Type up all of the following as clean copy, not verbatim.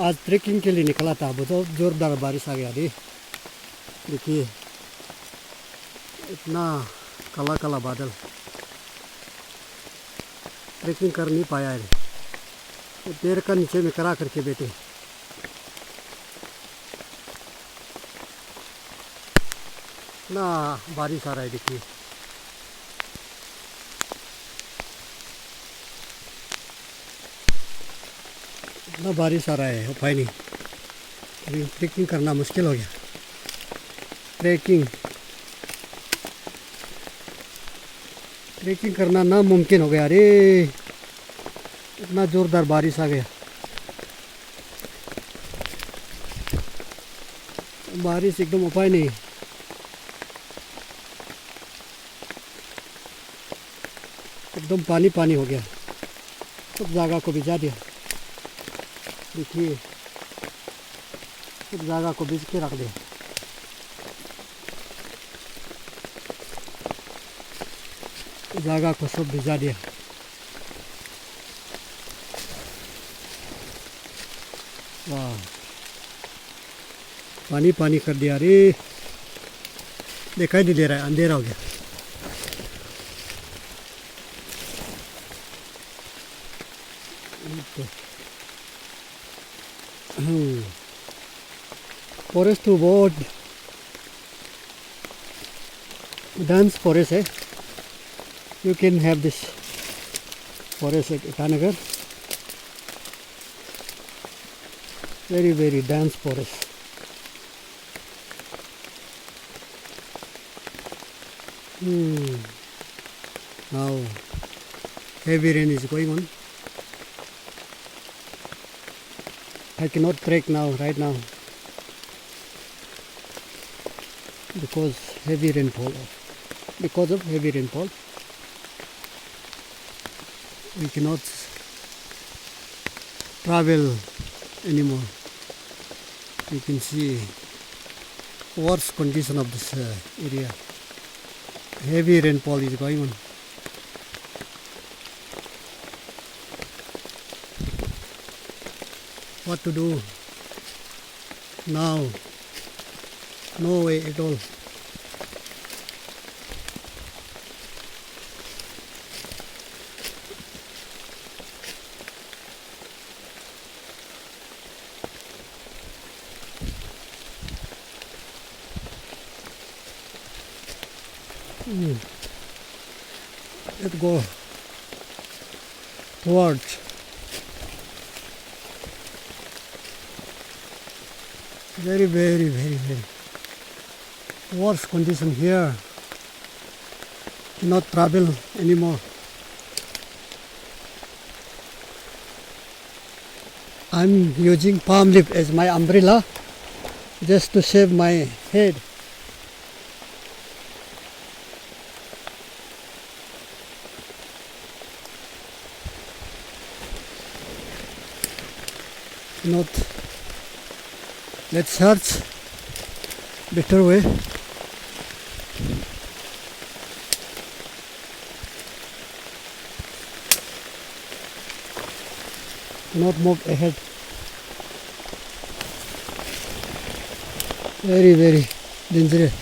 आज ट्रेकिंग के लिए निकला था, बहुत जोरदार बारिश आ गया। देखिए इतना काला काला बादल, ट्रेकिंग कर नहीं पाया है। तो पेड़ का नीचे में करा करके बैठे। ना बारिश आ रहा है, देखिए इतना बारिश आ रहा है, उपाय नहीं। अभी ट्रेकिंग करना मुश्किल हो गया। ट्रेकिंग करना नामुमकिन हो गया। अरे इतना जोरदार बारिश आ गया। बारिश एकदम उपाय नहीं, एकदम पानी पानी हो गया। सब जगह को भिजा दिया। देखिए सब जगह को भिज के रख दिया। जगह को सब भिजा दिया। वाह, पानी पानी कर दिया। अरे दिखाई नहीं दे रहा है, अंधेरा हो गया। फॉरेस्ट तो बहुत dense forest है। You can have this forest at Itanagar. Very dense forest. Now heavy rain is going on. I cannot trek now, right now, because heavy rainfall. Because of heavy rainfall, we cannot travel anymore. You can see worse condition of this area. Heavy rainfall is going on. What to do now? No way at all. Let's go towards very worse condition here. Cannot travel anymore. I'm using palm leaf as my umbrella just to save my head. Not. Let's search better way. Not move ahead. Very dangerous.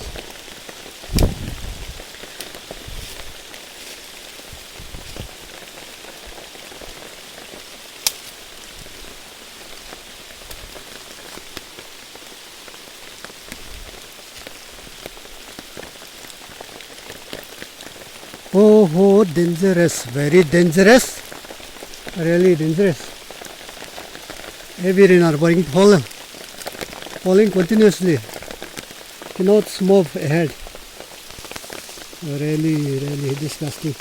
Oh, dangerous, very dangerous, really dangerous. Heavy rain are falling continuously. Cannot move ahead. Really disgusting.